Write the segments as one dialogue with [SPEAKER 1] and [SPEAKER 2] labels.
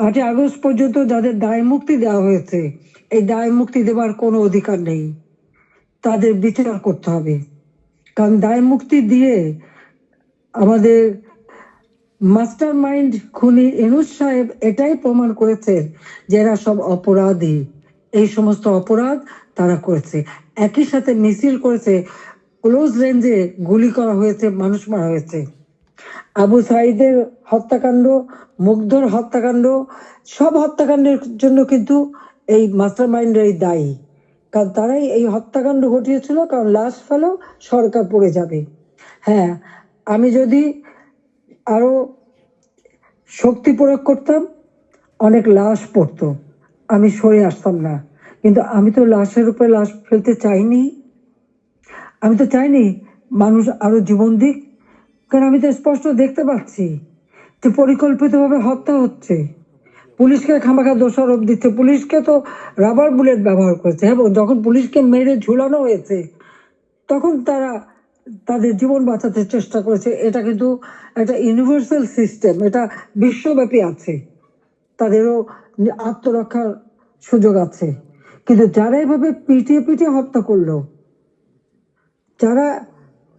[SPEAKER 1] 8ই August পর্যন্ত যাদের দায় মুক্তি দেওয়া হয়েছে, এই দায় মুক্তি দেওয়ার কোনো অধিকার নেই, তাদের বিচার করতে হবে। কারণ দায় মুক্তি দিয়ে আমাদের মাস্টার মাইন্ড খুনি ইউনূস সাহেব এটাই প্রমাণ করেছে যে এরা সব অপরাধী, এই সমস্ত অপরাধ তারা করেছে। একই সাথে মিছিল করেছে, ক্লোজ রেঞ্জে গুলি করা হয়েছে, মানুষ মারা হয়েছে। আবু সাইদের হত্যাকাণ্ড, মুগ্ধর হত্যাকাণ্ড, সব হত্যাকাণ্ডের জন্য কিন্তু এই মাস্টার মাইন্ডের দায়ী। কারণ তারাই এই হত্যাকাণ্ড ঘটিয়েছিল, কারণ লাশ ফেলো সরকার পড়ে যাবে। হ্যাঁ, আমি যদি আরো শক্তি প্রয়োগ করতাম, অনেক লাশ পড়তো, আমি সরে আসতাম না। কিন্তু আমি তো লাশের উপরে লাশ ফেলতে চাইনি। আমি তো চাইনি মানুষ আরো জীবন দিক, কারণ আমি তো স্পষ্ট দেখতে পাচ্ছি যে পরিকল্পিতভাবে হত্যা হচ্ছে। পুলিশকে খামাখা দোষারোপ দিচ্ছে, পুলিশকে তো রাবার বুলেট ব্যবহার করেছে এবং যখন পুলিশকে মেরে ঝুলানো হয়েছে তখন তারা তাদের জীবন বাঁচাতে চেষ্টা করেছে। এটা কিন্তু একটা ইউনিভার্সাল সিস্টেম, এটা বিশ্বব্যাপী আছে, তাদেরও আত্মরক্ষার সুযোগ আছে। কিন্তু যারা এভাবে পিটিয়ে পিটিয়ে হত্যা করলো, যারা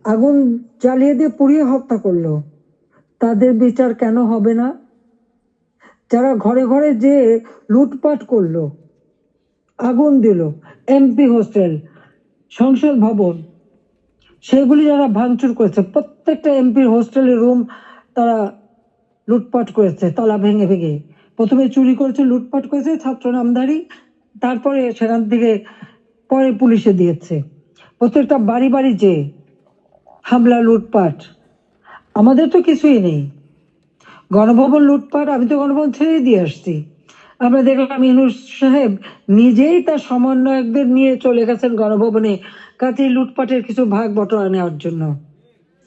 [SPEAKER 1] আগুন জ্বালিয়ে দিয়ে পুড়িয়ে হত্যা করলো, তাদের বিচার কেন হবে না? যারা ঘরে ঘরে যে লুটপাট করলো, আগুন দিল, এমপি হোস্টেল, সংসদ ভবন, সেগুলি যারা ভাঙচুর করেছে, প্রত্যেকটা এমপির হোস্টেলের রুম তারা লুটপাট করেছে তালা ভেঙে ভেঙে। প্রথমে চুরি করেছে, লুটপাট করেছে ছাত্র নামধারী, তারপরে সেখান থেকে পরে পুলিশে দিয়েছে। প্রত্যেকটা বাড়ি বাড়ি যে হামলা, লুটপাট। আমাদের তো কিছুই নেই। গণভবন লুটপাট, আমি তো গণভবন ছেড়ে দিয়ে আসছি। আমরা দেখলাম ইউনূস সাহেব নিজেই তার সমন্বয়কদের নিয়ে চলে গেছেন গণভবনে, কাজে লুটপাটের কিছু ভাগ বটরা নেওয়ার জন্য।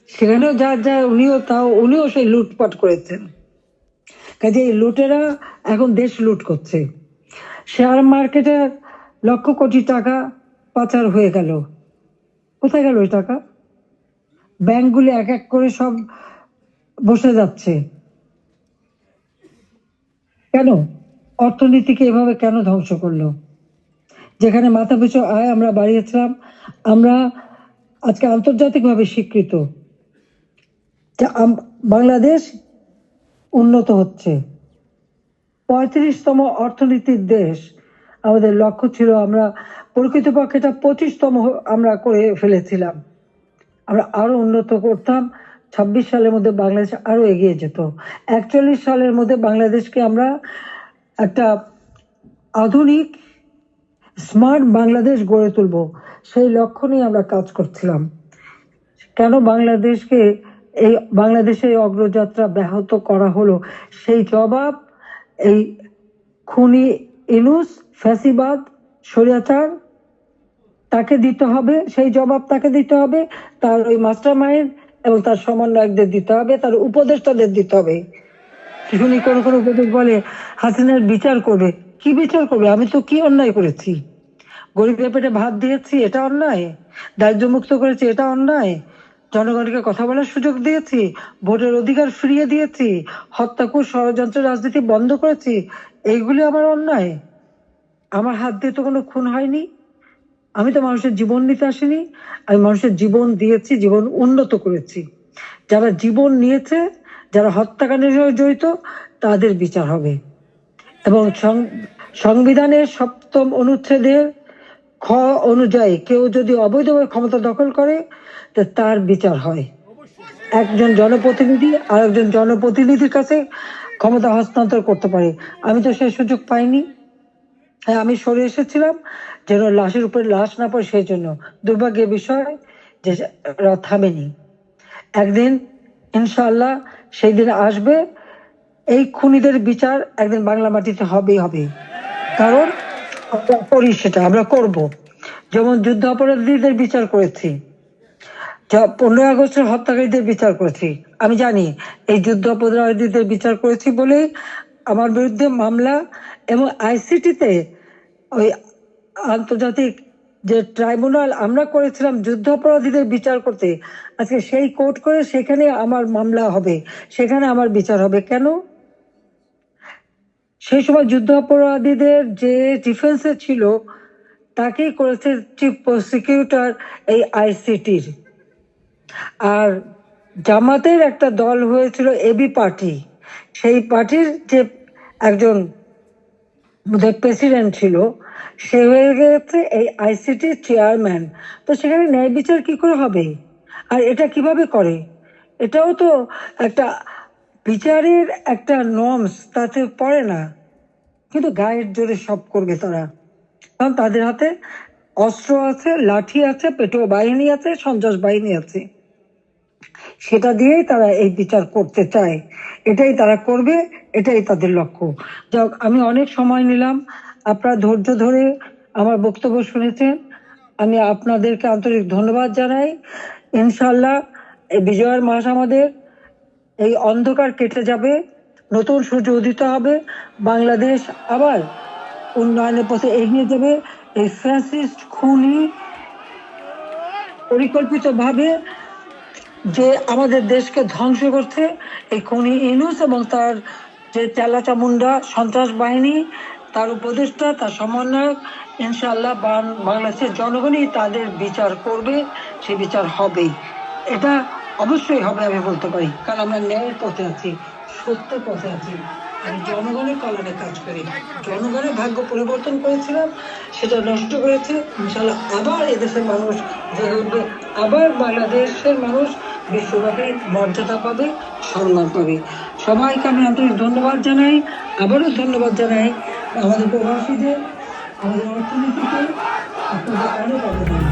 [SPEAKER 1] সেখানেও যা যা উনিও সেই লুটপাট করেছেন। কাজে এই লুটেরা এখন দেশ লুট করছে। শেয়ার মার্কেটে লক্ষ কোটি টাকা পাচার হয়ে গেল, কোথায় গেল ওই টাকা? ব্যাংকগুলি এক এক করে সব বসে যাচ্ছে। কেন? অর্থনীতিকে এভাবে কেন ধ্বংস করলো? যেখানে মাথাপিছু আয় আমরা বাড়িয়েছিলাম, আমরা আজকে আন্তর্জাতিকভাবে স্বীকৃত যে বাংলাদেশ উন্নত হচ্ছে, 35তম অর্থনীতির দেশ আমাদের লক্ষ্য ছিল। আমরা প্রকৃতপক্ষে এটা 25তম আমরা করে ফেলেছিলাম। আমরা আরো উন্নত করতাম, 26 সালের মধ্যে বাংলাদেশ আরো এগিয়ে যেত। 41 সালের মধ্যে বাংলাদেশকে আমরা একটা আধুনিক স্মার্ট বাংলাদেশ গড়ে তুলব, সেই লক্ষ্য নিয়ে আমরা কাজ করছিলাম। কেন বাংলাদেশের অগ্রযাত্রা ব্যাহত করা হলো, সেই জবাব এই খুনি ইউনূস, ফ্যাসিবাদ, স্বৈরাচার, তাকে দিতে হবে। সেই জবাব তাকে দিতে হবে, তার ওই মাস্টার মাইন্ড এবং তার সমন্বয়কদের দিতে হবে, তার উপদেষ্টাদের দিতে হবে। শুনি কোন কোন উপদেশ বলে হাসিনার বিচার করবে। কি বিচার করবে? আমি তো কি অন্যায় করেছি? গরিবের পেটে ভাত দিয়েছি, এটা অন্যায়? দারিদ্র মুক্ত করেছি, এটা অন্যায়? জনগণকে কথা বলার সুযোগ দিয়েছি, ভোটের অধিকার ফিরিয়ে দিয়েছি, হত্যাকুর ষড়যন্ত্র রাজনীতি বন্ধ করেছি, এইগুলি আমার অন্যায়? আমার হাত দিয়ে তো কোনো খুন হয়নি। আমি তো মানুষের জীবন নিতে আসিনি, আমি মানুষের জীবন দিয়েছি, জীবন উন্নত করেছি। যারা জীবন নিয়েছে, যারা হত্যাকাণ্ডের সঙ্গে জড়িত, তাদের বিচার হবে। এবং সংবিধানের 7ম অনুচ্ছেদের খ অনুযায়ী কেউ যদি অবৈধভাবে ক্ষমতা দখল করে, তার বিচার হয়। একজন জনপ্রতিনিধি আর একজন জনপ্রতিনিধির কাছে ক্ষমতা হস্তান্তর করতে পারে। আমি তো সেই সুযোগ পাইনি। হ্যাঁ, আমি সরে এসেছিলাম যেন লাশের উপরে লাশ না পড়ে, সেই জন্য। দুর্ভাগ্যের বিষয় যে থামেনি। একদিন ইনশাআল্লাহ সেই দিন আসবে, এই খুনিদের বিচার একদিন বাংলা মাটিতে হবেই হবে। কারণ আমরা করি, সেটা আমরা করব। যেমন যুদ্ধ অপরাধীদের বিচার করেছি, 15 আগস্টের হত্যাকারীদের বিচার করেছি। আমি জানি এই যুদ্ধ অপরাধীদের বিচার করেছি বলে আমার বিরুদ্ধে মামলা, এবং আইসিটিতে ওই আন্তর্জাতিক যে ট্রাইব্যুনাল আমরা করেছিলাম যুদ্ধ অপরাধীদের বিচার করতে, আজকে সেই কোর্ট করে সেখানে আমার মামলা হবে, সেখানে আমার বিচার হবে। কেন? সেই সময় যুদ্ধাপরাধীদের যে ডিফেন্সে ছিল তাকেই করেছে চিফ প্রসিকিউটর এই আইসিটির। আর জামাতের একটা দল হয়েছিল এবি পার্টি, সেই পার্টির যে একজন প্রেসিডেন্ট ছিল সে হয়ে গেছে এই আইসিটির চেয়ারম্যান। তো সেখানে ন্যায় বিচার কি করে হবে? আর এটা কিভাবে করে? এটাও তো একটা বিচারের একটা নর্মস তাতে পড়ে না, কিন্তু গায়ের জোরে সব করবে তারা, কারণ তাদের হাতে অস্ত্র আছে, লাঠি আছে, পেটোয়া বাহিনী আছে, সন্ত্রাস বাহিনী আছে, সেটা দিয়েই তারা এই বিচার করতে চায়। এটাই তারা করবে, এটাই তাদের লক্ষ্য। যাক, আমি অনেক সময় নিলাম, আপনারা ধৈর্য ধরে আমার বক্তব্য শুনেছেন, আমি আপনাদেরকে আন্তরিক ধন্যবাদ জানাই। ইনশাল্লাহ এই বিজয়ের মাস আমাদের, এই অন্ধকার কেটে যাবে, নতুন সূর্য উদিত হবে, বাংলাদেশ আবার উন্নয়নের পথে এগিয়ে যাবে। এই ফ্যাসিস্ট খুনি পরিকল্পিতভাবে যে আমাদের দেশকে ধ্বংস করছে, এই খুনি ইউনূস এবং তার যে চেলা চামুন্ডা সন্ত্রাস বাহিনী, তার উপদেষ্টা, তার সমন্বয়ক, ইনশাআল্লাহ বাংলাদেশের জনগণই তাদের বিচার করবে, সে বিচার হবেই। এটা অবশ্যই হবে, আমি বলতে পারি, কারণ আমরা ন্যায়ের পথে আছি, সত্য পথে আছি। আমি জনগণের কল্যাণে কাজ করি, জনগণের ভাগ্য পরিবর্তন করেছিলাম, সেটা নষ্ট করেছে। ইনশাআল্লাহ আবার এদেশের মানুষ জেগে উঠবে, আবার বাংলাদেশের মানুষ বিশ্বব্যাপী মর্যাদা পাবে, সম্মান পাবে। সবাইকে আমি আন্তরিক ধন্যবাদ জানাই, আবারও ধন্যবাদ জানাই আমাদের প্রবাসীদের, আমাদের অর্থনীতিকে, আপনাদের অনেক অবদান।